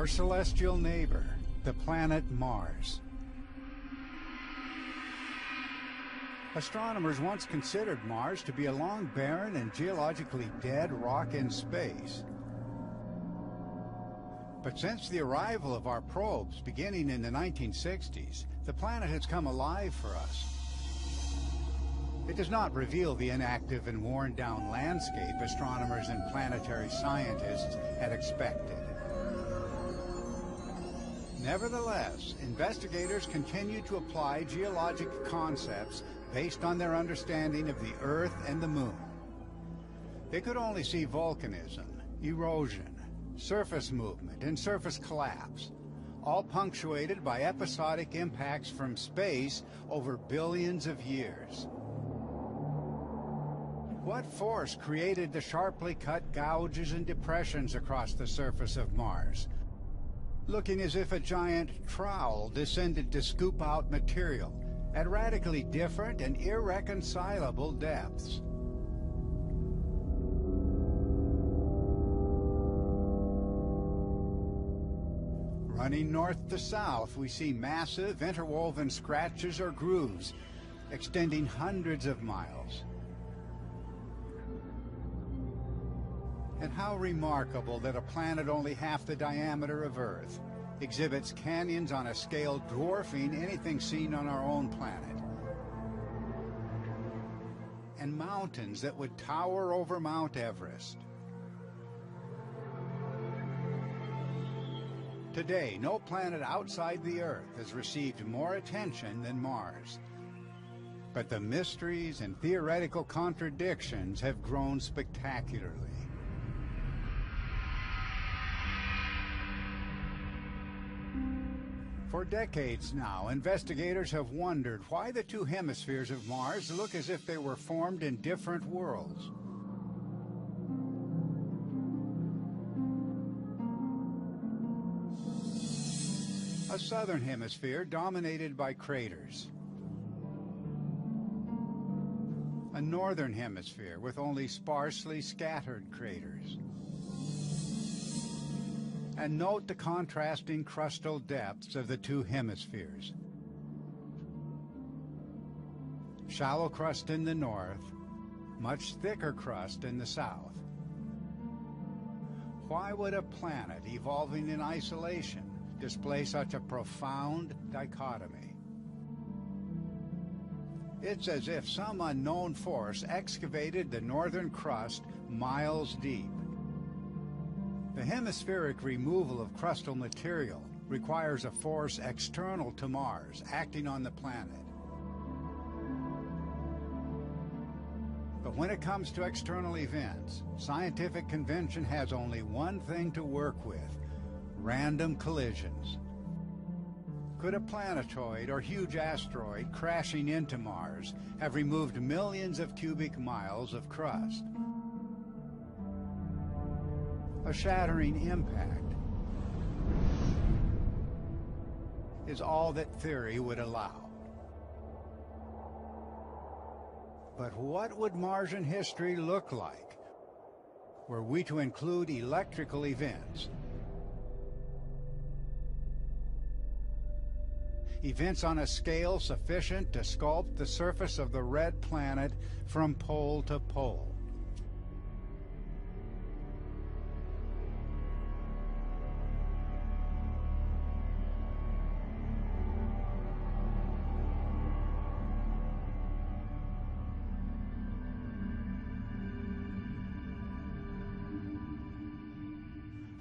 our celestial neighbor, the planet Mars. Astronomers once considered Mars to be a long, barren, and geologically dead rock in space. But since the arrival of our probes beginning in the 1960s, the planet has come alive for us. It does not reveal the inactive and worn-down landscape astronomers and planetary scientists had expected. Nevertheless, investigators continue to apply geologic concepts based on their understanding of the Earth and the Moon. They could only see volcanism, erosion, surface movement, and surface collapse, all punctuated by episodic impacts from space over billions of years. What force created the sharply cut gouges and depressions across the surface of Mars, looking as if a giant trowel descended to scoop out material at radically different and irreconcilable depths? Running north to south, we see massive interwoven scratches or grooves extending hundreds of miles. And how remarkable that a planet only half the diameter of Earth exhibits canyons on a scale dwarfing anything seen on our own planet, and mountains that would tower over Mount Everest. Today, no planet outside the Earth has received more attention than Mars. But the mysteries and theoretical contradictions have grown spectacularly. For decades now, investigators have wondered why the two hemispheres of Mars look as if they were formed in different worlds. A southern hemisphere dominated by craters. A northern hemisphere with only sparsely scattered craters. And note the contrasting crustal depths of the two hemispheres. Shallow crust in the north, much thicker crust in the south. Why would a planet evolving in isolation display such a profound dichotomy? It's as if some unknown force excavated the northern crust miles deep. The hemispheric removal of crustal material requires a force external to Mars, acting on the planet. But when it comes to external events, scientific convention has only one thing to work with: random collisions. Could a planetoid or huge asteroid crashing into Mars have removed millions of cubic miles of crust? A shattering impact is all that theory would allow. But what would Martian history look like were we to include electrical events? Events on a scale sufficient to sculpt the surface of the red planet from pole to pole.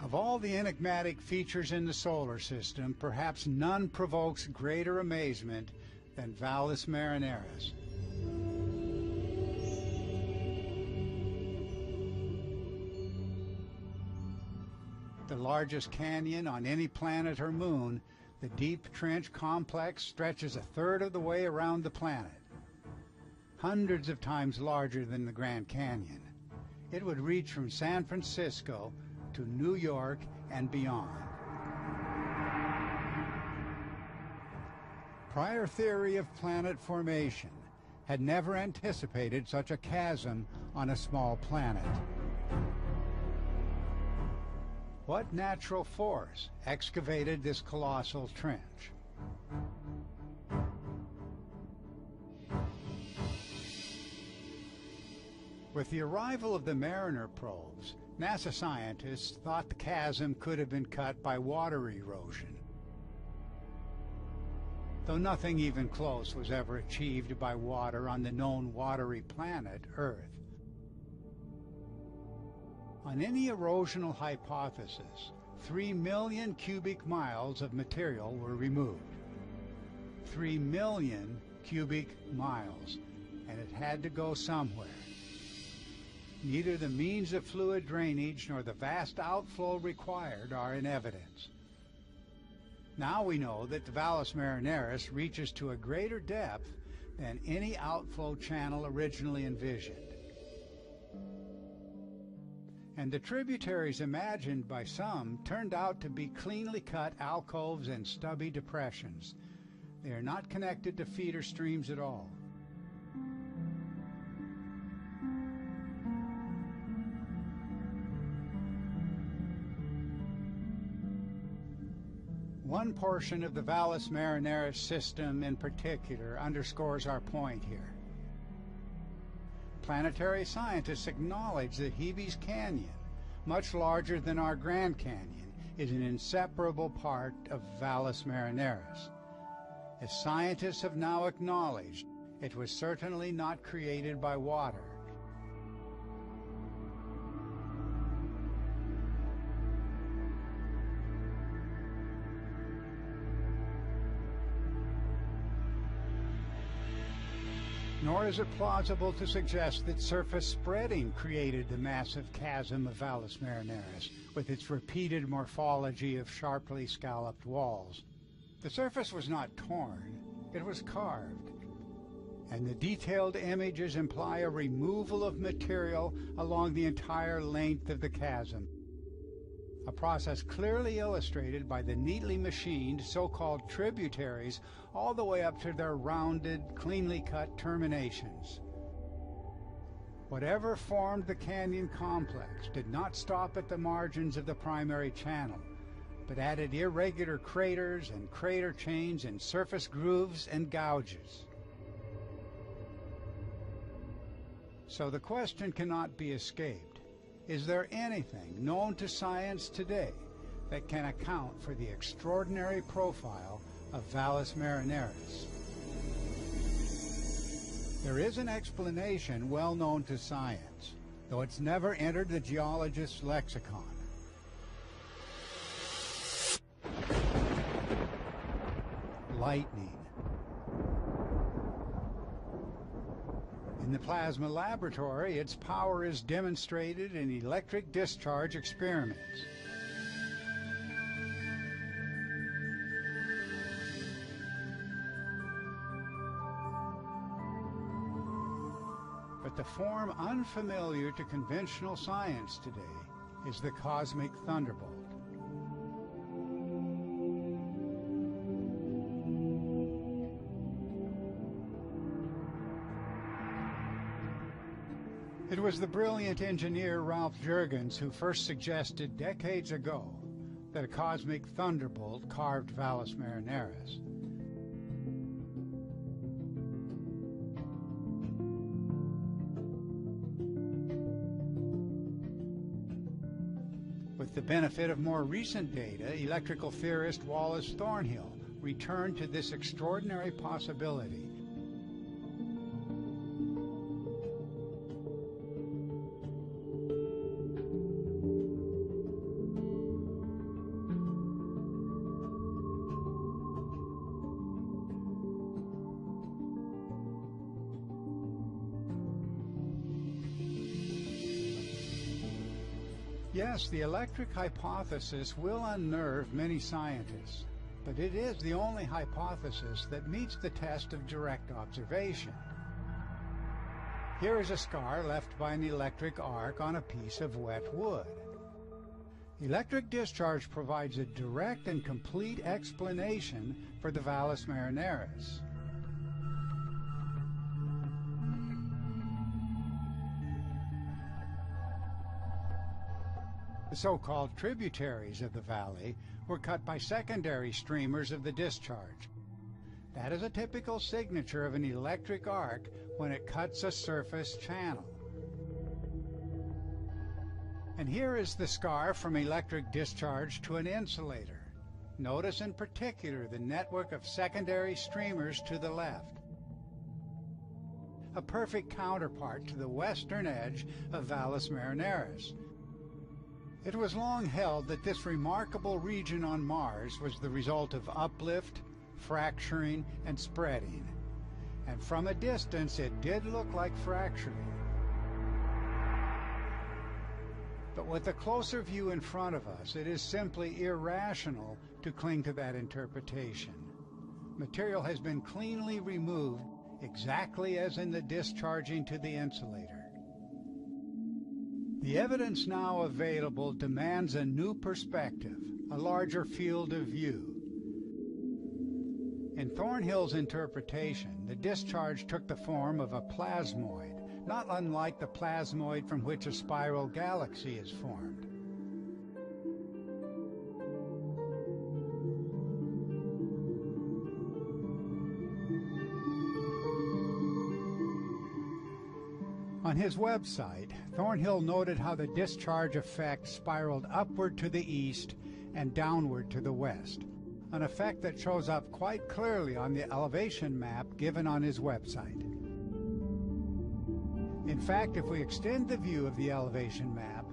Of all the enigmatic features in the solar system, perhaps none provokes greater amazement than Valles Marineris. The largest canyon on any planet or moon, the Deep Trench Complex stretches a third of the way around the planet. Hundreds of times larger than the Grand Canyon. It would reach from San Francisco to New York and beyond. Prior theory of planet formation had never anticipated such a chasm on a small planet. What natural force excavated this colossal trench? With the arrival of the Mariner probes, NASA scientists thought the chasm could have been cut by water erosion, though nothing even close was ever achieved by water on the known watery planet Earth. On any erosional hypothesis, 3 million cubic miles of material were removed. 3 million cubic miles, and it had to go somewhere. Neither the means of fluid drainage nor the vast outflow required are in evidence. Now we know that the Valles Marineris reaches to a greater depth than any outflow channel originally envisioned. And the tributaries imagined by some turned out to be cleanly cut alcoves and stubby depressions. They are not connected to feeder streams at all. One portion of the Valles Marineris system in particular underscores our point here. Planetary scientists acknowledge that Hebe's Canyon, much larger than our Grand Canyon, is an inseparable part of Valles Marineris. As scientists have now acknowledged, it was certainly not created by water. Nor is it plausible to suggest that surface spreading created the massive chasm of Valles Marineris, with its repeated morphology of sharply scalloped walls. The surface was not torn, it was carved, and the detailed images imply a removal of material along the entire length of the chasm, a process clearly illustrated by the neatly machined so-called tributaries all the way up to their rounded, cleanly cut terminations. Whatever formed the canyon complex did not stop at the margins of the primary channel, but added irregular craters and crater chains and surface grooves and gouges. So the question cannot be escaped. Is there anything known to science today that can account for the extraordinary profile of Valles Marineris? There is an explanation well known to science, though it's never entered the geologist's lexicon. Lightning. In the plasma laboratory, its power is demonstrated in electric discharge experiments. But the form unfamiliar to conventional science today is the cosmic thunderbolt. It was the brilliant engineer Ralph Jurgens who first suggested decades ago that a cosmic thunderbolt carved Valles Marineris. With the benefit of more recent data, electrical theorist Wallace Thornhill returned to this extraordinary possibility. Yes, the electric hypothesis will unnerve many scientists, but it is the only hypothesis that meets the test of direct observation. Here is a scar left by an electric arc on a piece of wet wood. Electric discharge provides a direct and complete explanation for the Valles Marineris. The so-called tributaries of the valley were cut by secondary streamers of the discharge. That is a typical signature of an electric arc when it cuts a surface channel. And here is the scar from electric discharge to an insulator. Notice in particular the network of secondary streamers to the left, a perfect counterpart to the western edge of Valles Marineris. It was long held that this remarkable region on Mars was the result of uplift, fracturing, and spreading. And from a distance it did look like fracturing. But with a closer view in front of us, it is simply irrational to cling to that interpretation. Material has been cleanly removed, exactly as in the discharging to the insulator. The evidence now available demands a new perspective, a larger field of view. In Thornhill's interpretation, the discharge took the form of a plasmoid, not unlike the plasmoid from which a spiral galaxy is formed. On his website, Thornhill noted how the discharge effect spiraled upward to the east and downward to the west, an effect that shows up quite clearly on the elevation map given on his website. In fact, if we extend the view of the elevation map,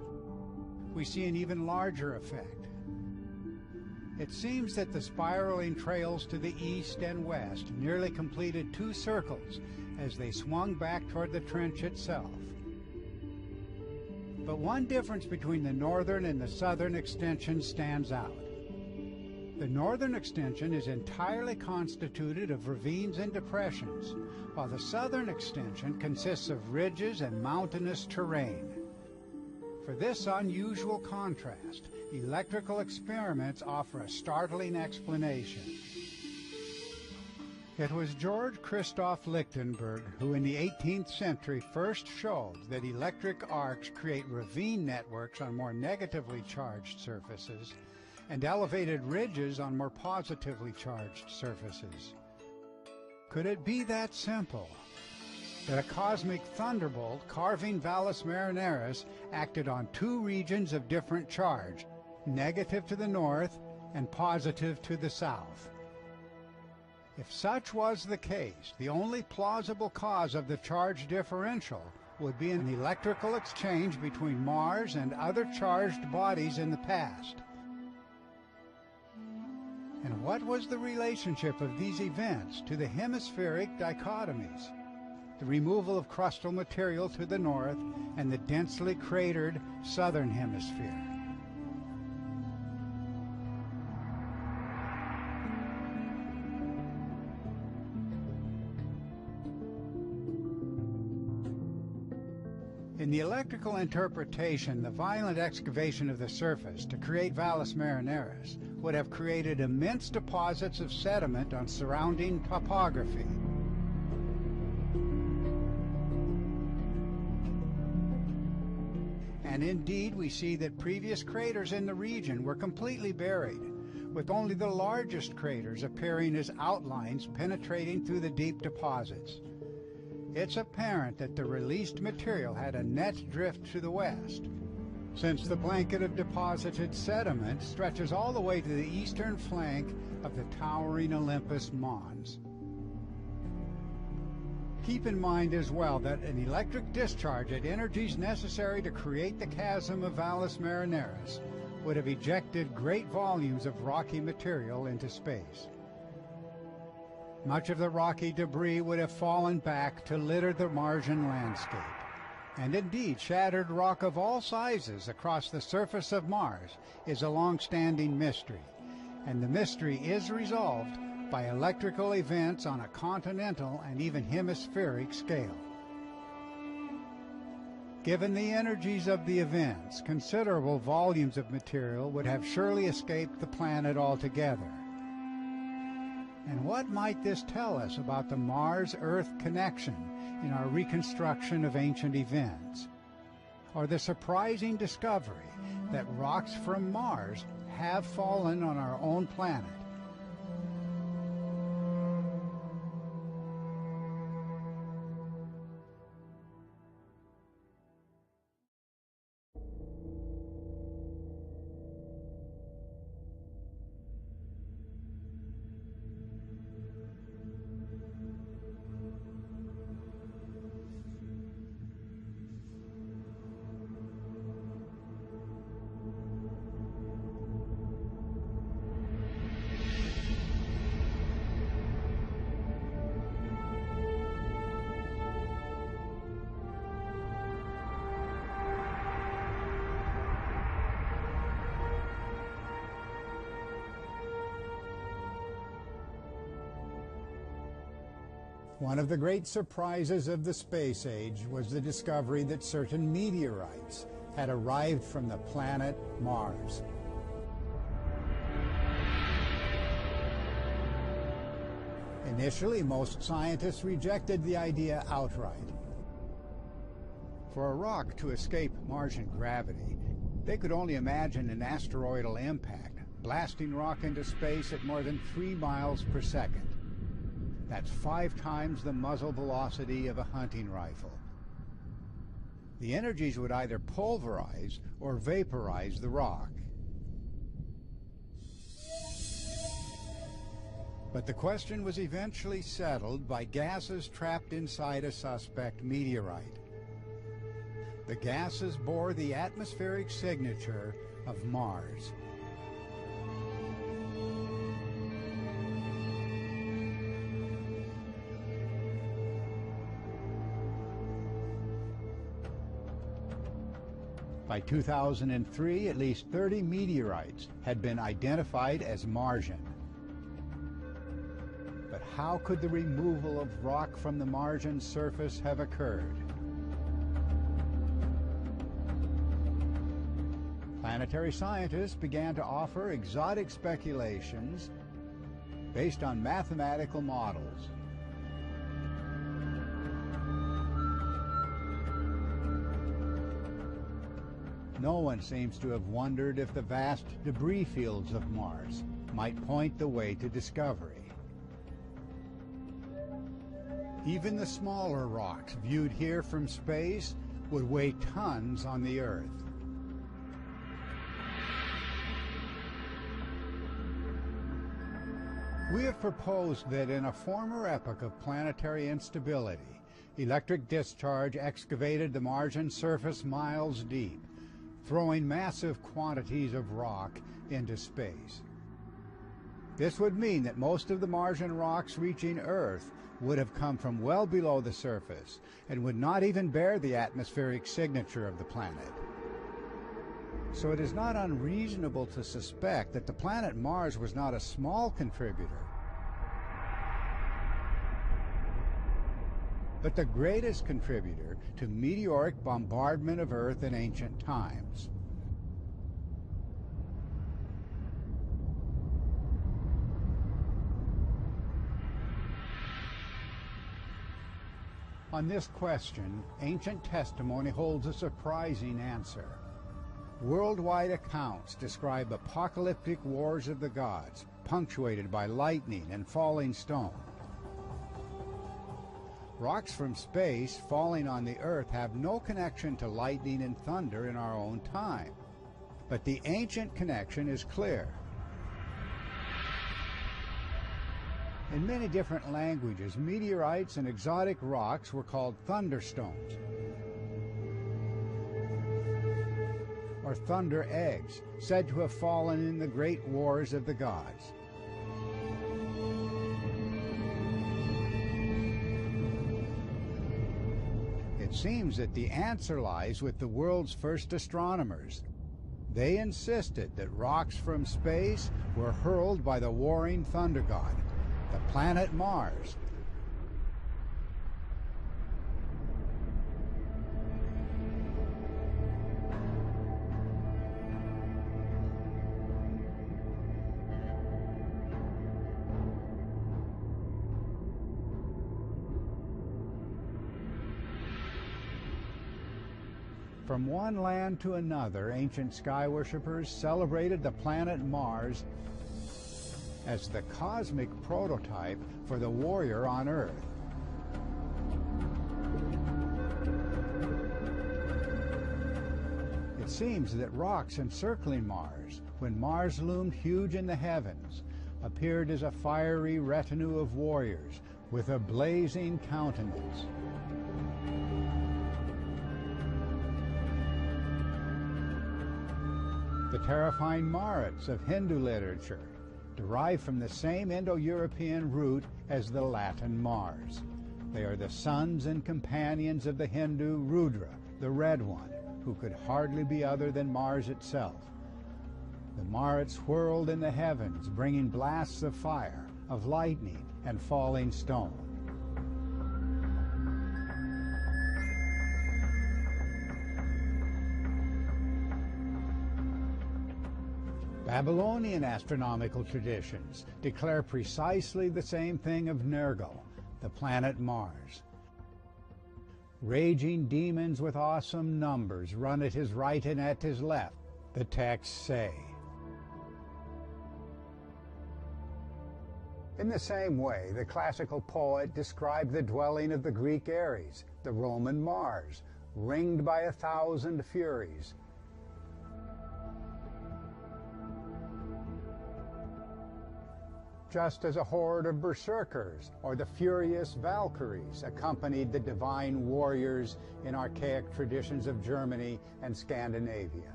we see an even larger effect. It seems that the spiraling trails to the east and west nearly completed 2 circles as they swung back toward the trench itself. But one difference between the northern and the southern extension stands out. The northern extension is entirely constituted of ravines and depressions, while the southern extension consists of ridges and mountainous terrain. For this unusual contrast, electrical experiments offer a startling explanation. It was George Christoph Lichtenberg who in the 18th century first showed that electric arcs create ravine networks on more negatively charged surfaces and elevated ridges on more positively charged surfaces. Could it be that simple? That a cosmic thunderbolt carving Valles Marineris acted on 2 regions of different charge, negative to the north and positive to the south. If such was the case, the only plausible cause of the charge differential would be an electrical exchange between Mars and other charged bodies in the past. And what was the relationship of these events to the hemispheric dichotomies? The removal of crustal material to the north and the densely cratered southern hemisphere. In the electrical interpretation, the violent excavation of the surface to create Valles Marineris would have created immense deposits of sediment on surrounding topography. And indeed, we see that previous craters in the region were completely buried, with only the largest craters appearing as outlines penetrating through the deep deposits. It's apparent that the released material had a net drift to the west, since the blanket of deposited sediment stretches all the way to the eastern flank of the towering Olympus Mons. Keep in mind as well that an electric discharge at energies necessary to create the chasm of Valles Marineris would have ejected great volumes of rocky material into space. Much of the rocky debris would have fallen back to litter the Martian landscape. And indeed, shattered rock of all sizes across the surface of Mars is a long-standing mystery, and the mystery is resolved by electrical events on a continental and even hemispheric scale. Given the energies of the events, considerable volumes of material would have surely escaped the planet altogether. And what might this tell us about the Mars-Earth connection in our reconstruction of ancient events? Or the surprising discovery that rocks from Mars have fallen on our own planet. One of the great surprises of the space age was the discovery that certain meteorites had arrived from the planet Mars. Initially, most scientists rejected the idea outright. For a rock to escape Martian gravity, they could only imagine an asteroidal impact, blasting rock into space at more than 3 miles per second. That's 5 times the muzzle velocity of a hunting rifle. The energies would either pulverize or vaporize the rock. But the question was eventually settled by gases trapped inside a suspect meteorite. The gases bore the atmospheric signature of Mars. By 2003, at least 30 meteorites had been identified as Martian. But how could the removal of rock from the Martian surface have occurred? Planetary scientists began to offer exotic speculations based on mathematical models. No one seems to have wondered if the vast debris fields of Mars might point the way to discovery. Even the smaller rocks viewed here from space would weigh tons on the Earth. We have proposed that in a former epoch of planetary instability, electric discharge excavated the Martian surface miles deep, throwing massive quantities of rock into space. This would mean that most of the Martian rocks reaching Earth would have come from well below the surface and would not even bear the atmospheric signature of the planet. So it is not unreasonable to suspect that the planet Mars was not a small contributor, but the greatest contributor to meteoric bombardment of Earth in ancient times. On this question, ancient testimony holds a surprising answer. Worldwide accounts describe apocalyptic wars of the gods, punctuated by lightning and falling stone. Rocks from space falling on the Earth have no connection to lightning and thunder in our own time. But the ancient connection is clear. In many different languages, meteorites and exotic rocks were called thunderstones, or thunder eggs, said to have fallen in the great wars of the gods. It seems that the answer lies with the world's first astronomers. They insisted that rocks from space were hurled by the warring thunder god, the planet Mars. From one land to another, ancient sky worshippers celebrated the planet Mars as the cosmic prototype for the warrior on Earth. It seems that rocks encircling Mars, when Mars loomed huge in the heavens, appeared as a fiery retinue of warriors with a blazing countenance. The terrifying Marats of Hindu literature derive from the same Indo-European root as the Latin Mars. They are the sons and companions of the Hindu Rudra, the Red One, who could hardly be other than Mars itself. The Marats whirled in the heavens, bringing blasts of fire, of lightning, and falling stone. Babylonian astronomical traditions declare precisely the same thing of Nergal, the planet Mars. Raging demons with awesome numbers run at his right and at his left, the texts say. In the same way, the classical poet described the dwelling of the Greek Ares, the Roman Mars, ringed by 1,000 furies. Just as a horde of berserkers or the furious Valkyries accompanied the divine warriors in archaic traditions of Germany and Scandinavia.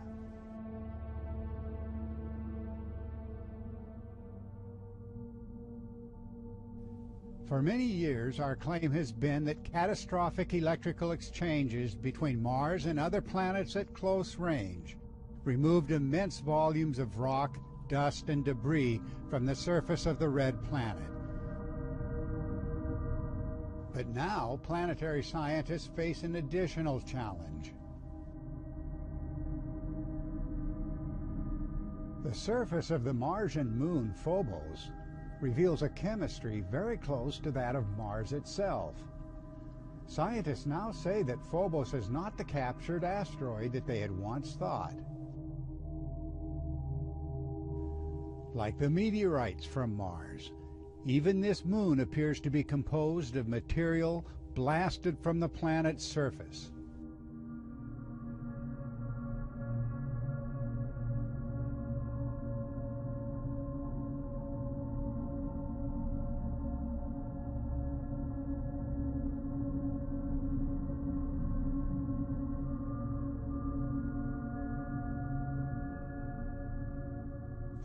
For many years, our claim has been that catastrophic electrical exchanges between Mars and other planets at close range removed immense volumes of rock, dust, and debris from the surface of the red planet. But now, planetary scientists face an additional challenge. The surface of the Martian moon, Phobos, reveals a chemistry very close to that of Mars itself. Scientists now say that Phobos is not the captured asteroid that they had once thought. Like the meteorites from Mars, even this moon appears to be composed of material blasted from the planet's surface.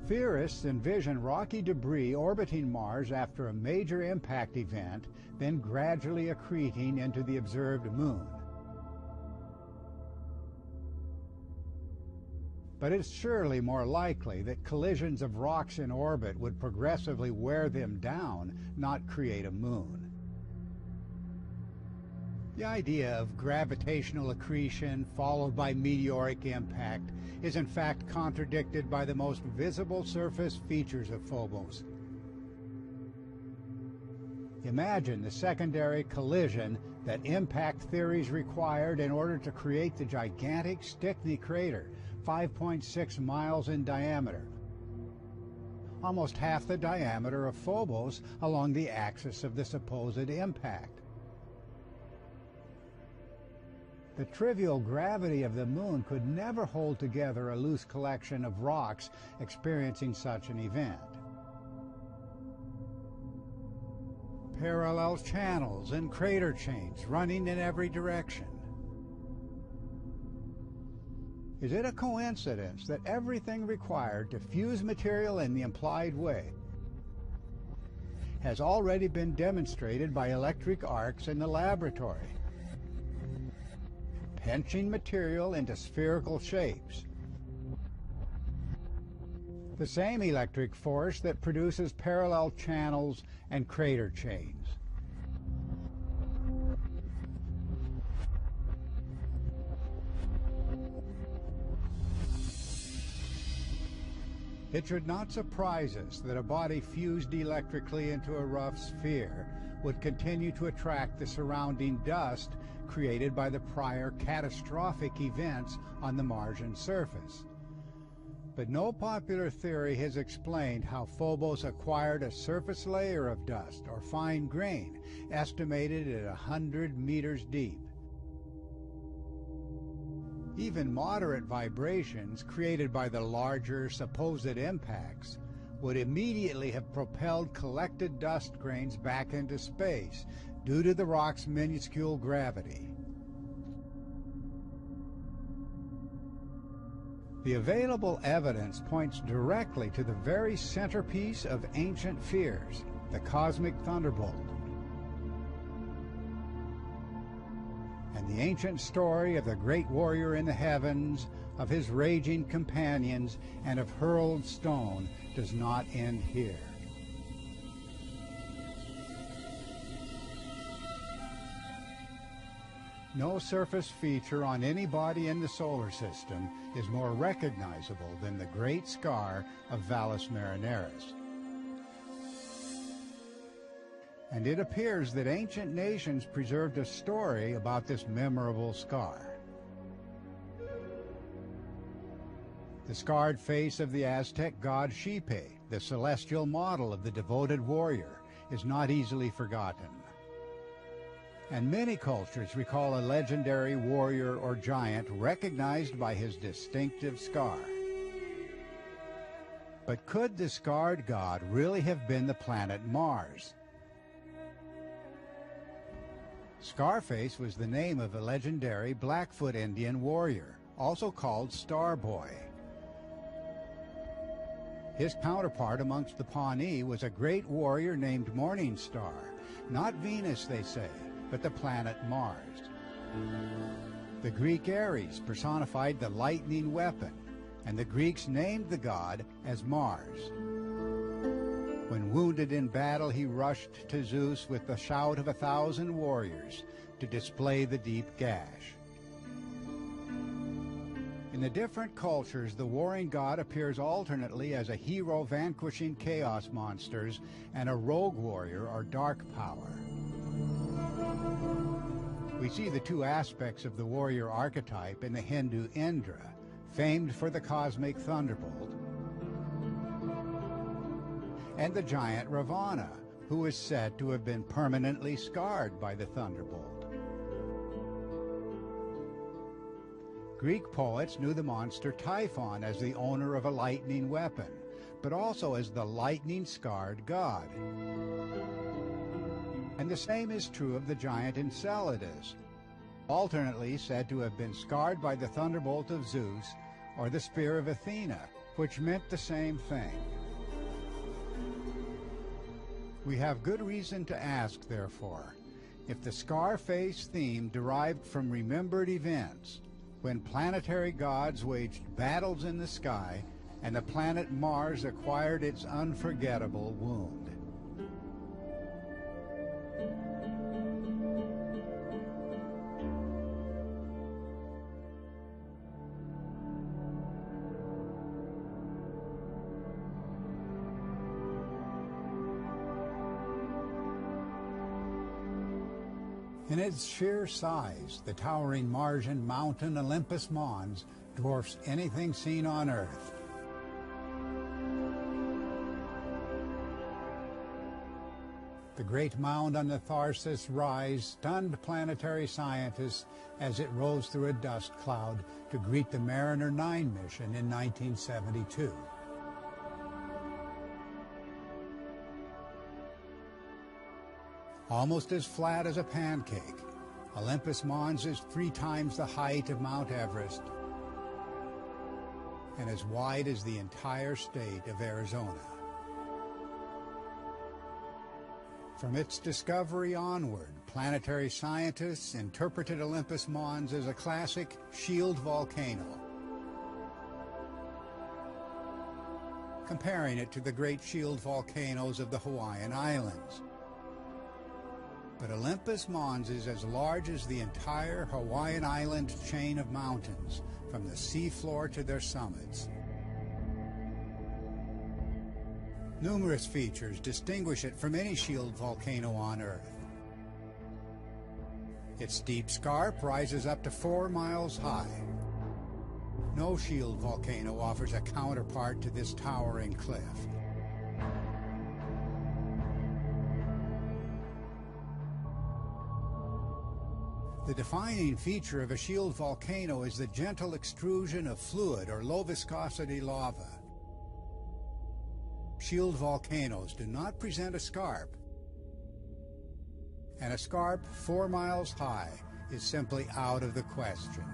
Theorists envision rocky debris orbiting Mars after a major impact event, then gradually accreting into the observed moon. But it's surely more likely that collisions of rocks in orbit would progressively wear them down, not create a moon. The idea of gravitational accretion followed by meteoric impact is in fact contradicted by the most visible surface features of Phobos. Imagine the secondary collision that impact theories required in order to create the gigantic Stickney crater, 5.6 miles in diameter, almost half the diameter of Phobos along the axis of the supposed impact. The trivial gravity of the moon could never hold together a loose collection of rocks experiencing such an event. Parallel channels and crater chains running in every direction. Is it a coincidence that everything required to fuse material in the implied way has already been demonstrated by electric arcs in the laboratory? Pinching material into spherical shapes. The same electric force that produces parallel channels and crater chains. It should not surprise us that a body fused electrically into a rough sphere would continue to attract the surrounding dust created by the prior catastrophic events on the Martian surface. But no popular theory has explained how Phobos acquired a surface layer of dust or fine grain estimated at 100 meters deep. Even moderate vibrations created by the larger supposed impacts would immediately have propelled collected dust grains back into space due to the rock's minuscule gravity. The available evidence points directly to the very centerpiece of ancient fears, the cosmic thunderbolt, and the ancient story of the great warrior in the heavens, of his raging companions, and of hurled stone does not end here. No surface feature on any body in the solar system is more recognizable than the great scar of Valles Marineris. And it appears that ancient nations preserved a story about this memorable scar. The scarred face of the Aztec god Xipe, the celestial model of the devoted warrior, is not easily forgotten. And many cultures recall a legendary warrior or giant recognized by his distinctive scar. But could the scarred god really have been the planet Mars? Scarface was the name of a legendary Blackfoot Indian warrior, also called Star Boy. His counterpart amongst the Pawnee was a great warrior named Morning Star, not Venus, they say, but the planet Mars. The Greek Ares personified the lightning weapon, and the Greeks named the god as Mars. When wounded in battle, he rushed to Zeus with the shout of 1,000 warriors to display the deep gash. In the different cultures, the warring god appears alternately as a hero vanquishing chaos monsters and a rogue warrior or dark power. We see the two aspects of the warrior archetype in the Hindu Indra, famed for the cosmic thunderbolt, and the giant Ravana, who is said to have been permanently scarred by the thunderbolt. Greek poets knew the monster Typhon as the owner of a lightning weapon, but also as the lightning-scarred god. And the same is true of the giant Enceladus, alternately said to have been scarred by the thunderbolt of Zeus or the spear of Athena, which meant the same thing. We have good reason to ask, therefore, if the Scarface theme derived from remembered events, when planetary gods waged battles in the sky and the planet Mars acquired its unforgettable wound. In its sheer size, the towering Martian mountain Olympus Mons dwarfs anything seen on Earth. The great mound on the Tharsis Rise stunned planetary scientists as it rose through a dust cloud to greet the Mariner 9 mission in 1972. Almost as flat as a pancake, Olympus Mons is 3 times the height of Mount Everest and as wide as the entire state of Arizona. From its discovery onward, planetary scientists interpreted Olympus Mons as a classic shield volcano, comparing it to the great shield volcanoes of the Hawaiian Islands. But Olympus Mons is as large as the entire Hawaiian Island chain of mountains, from the seafloor to their summits. Numerous features distinguish it from any shield volcano on Earth. Its steep scarp rises up to 4 miles high. No shield volcano offers a counterpart to this towering cliff. The defining feature of a shield volcano is the gentle extrusion of fluid or low-viscosity lava. Shield volcanoes do not present a scarp, and a scarp 4 miles high is simply out of the question.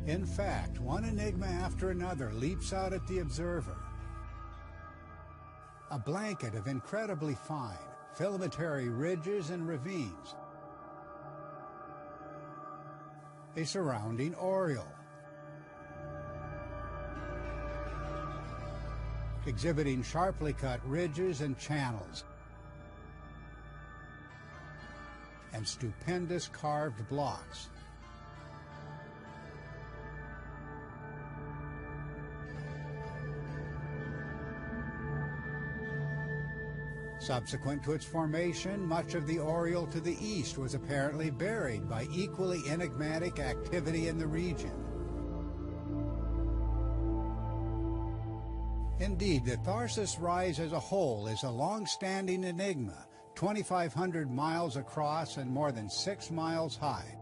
In fact, one enigma after another leaps out at the observer. A blanket of incredibly fine, filamentary ridges and ravines. A surrounding aureole, exhibiting sharply cut ridges and channels, and stupendous carved blocks. Subsequent to its formation, much of the aureole to the east was apparently buried by equally enigmatic activity in the region. Indeed, the Tharsis Rise as a whole is a long-standing enigma, 2,500 miles across and more than 6 miles high.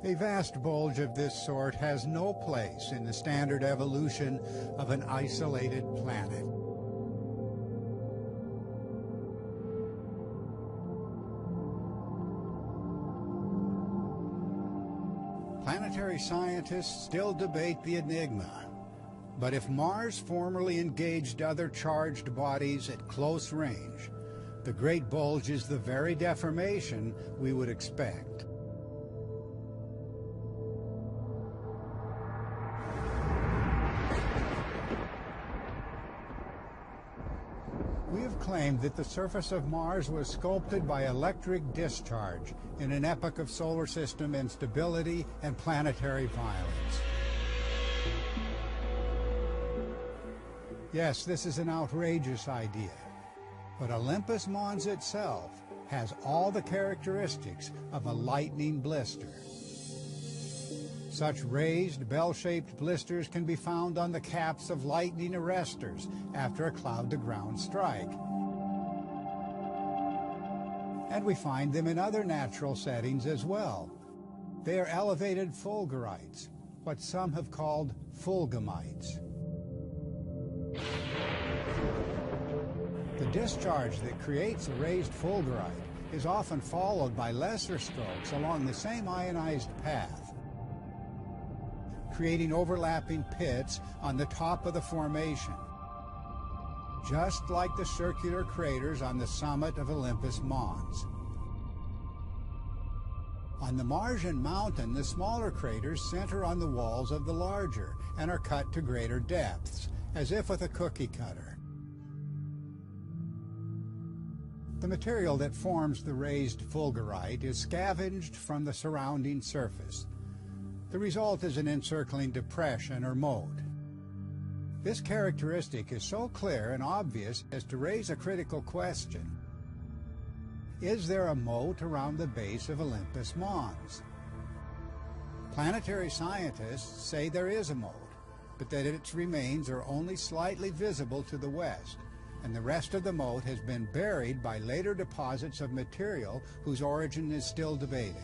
A vast bulge of this sort has no place in the standard evolution of an isolated planet. Planetary scientists still debate the enigma, but if Mars formerly engaged other charged bodies at close range, the Great Bulge is the very deformation we would expect. Claimed that the surface of Mars was sculpted by electric discharge in an epoch of solar system instability and planetary violence. Yes, this is an outrageous idea, but Olympus Mons itself has all the characteristics of a lightning blister. Such raised, bell-shaped blisters can be found on the caps of lightning arresters after a cloud-to-ground strike. And we find them in other natural settings as well. They are elevated fulgurites, what some have called fulgamites. The discharge that creates a raised fulgurite is often followed by lesser strokes along the same ionized path, creating overlapping pits on the top of the formation, just like the circular craters on the summit of Olympus Mons. On the Martian mountain, the smaller craters center on the walls of the larger and are cut to greater depths, as if with a cookie cutter. The material that forms the raised fulgurite is scavenged from the surrounding surface. The result is an encircling depression or moat. This characteristic is so clear and obvious as to raise a critical question. Is there a moat around the base of Olympus Mons? Planetary scientists say there is a moat, but that its remains are only slightly visible to the west, and the rest of the moat has been buried by later deposits of material whose origin is still debated.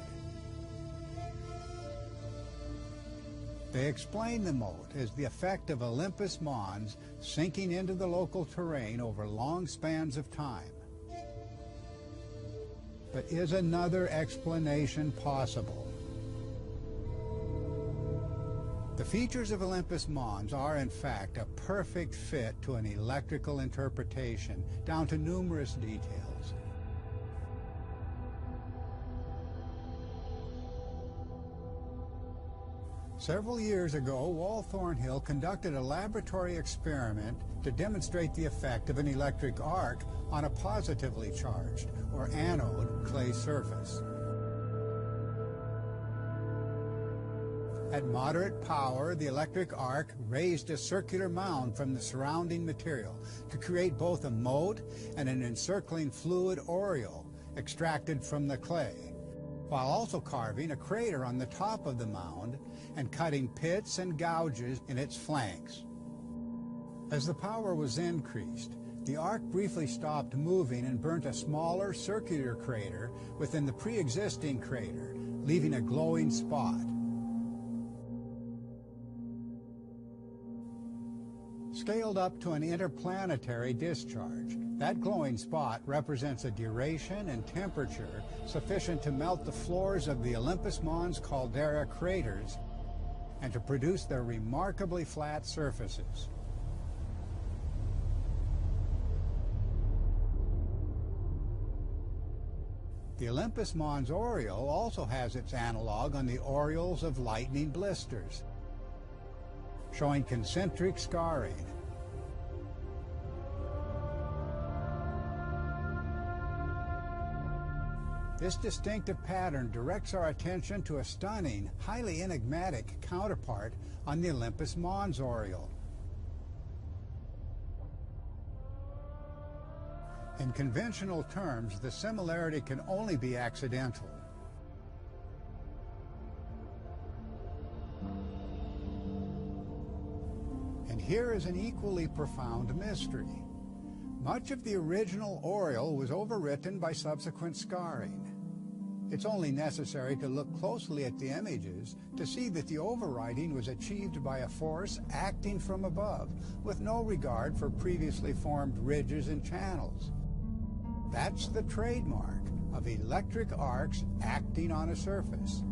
They explain the moat as the effect of Olympus Mons sinking into the local terrain over long spans of time. But is another explanation possible? The features of Olympus Mons are, in fact, a perfect fit to an electrical interpretation, down to numerous details. Several years ago, Wal Thornhill conducted a laboratory experiment to demonstrate the effect of an electric arc on a positively charged, or anode, clay surface. At moderate power, the electric arc raised a circular mound from the surrounding material to create both a moat and an encircling fluid aureole extracted from the clay, while also carving a crater on the top of the mound and cutting pits and gouges in its flanks. As the power was increased, the arc briefly stopped moving and burnt a smaller circular crater within the pre-existing crater, leaving a glowing spot. Scaled up to an interplanetary discharge, that glowing spot represents a duration and temperature sufficient to melt the floors of the Olympus Mons caldera craters and to produce their remarkably flat surfaces. The Olympus Mons aureole also has its analog on the aureoles of lightning blisters, showing concentric scarring. This distinctive pattern directs our attention to a stunning, highly enigmatic counterpart on the Olympus Mons aureole. In conventional terms, the similarity can only be accidental. And here is an equally profound mystery. Much of the original aureole was overwritten by subsequent scarring. It's only necessary to look closely at the images to see that the overwriting was achieved by a force acting from above, with no regard for previously formed ridges and channels. That's the trademark of electric arcs acting on a surface.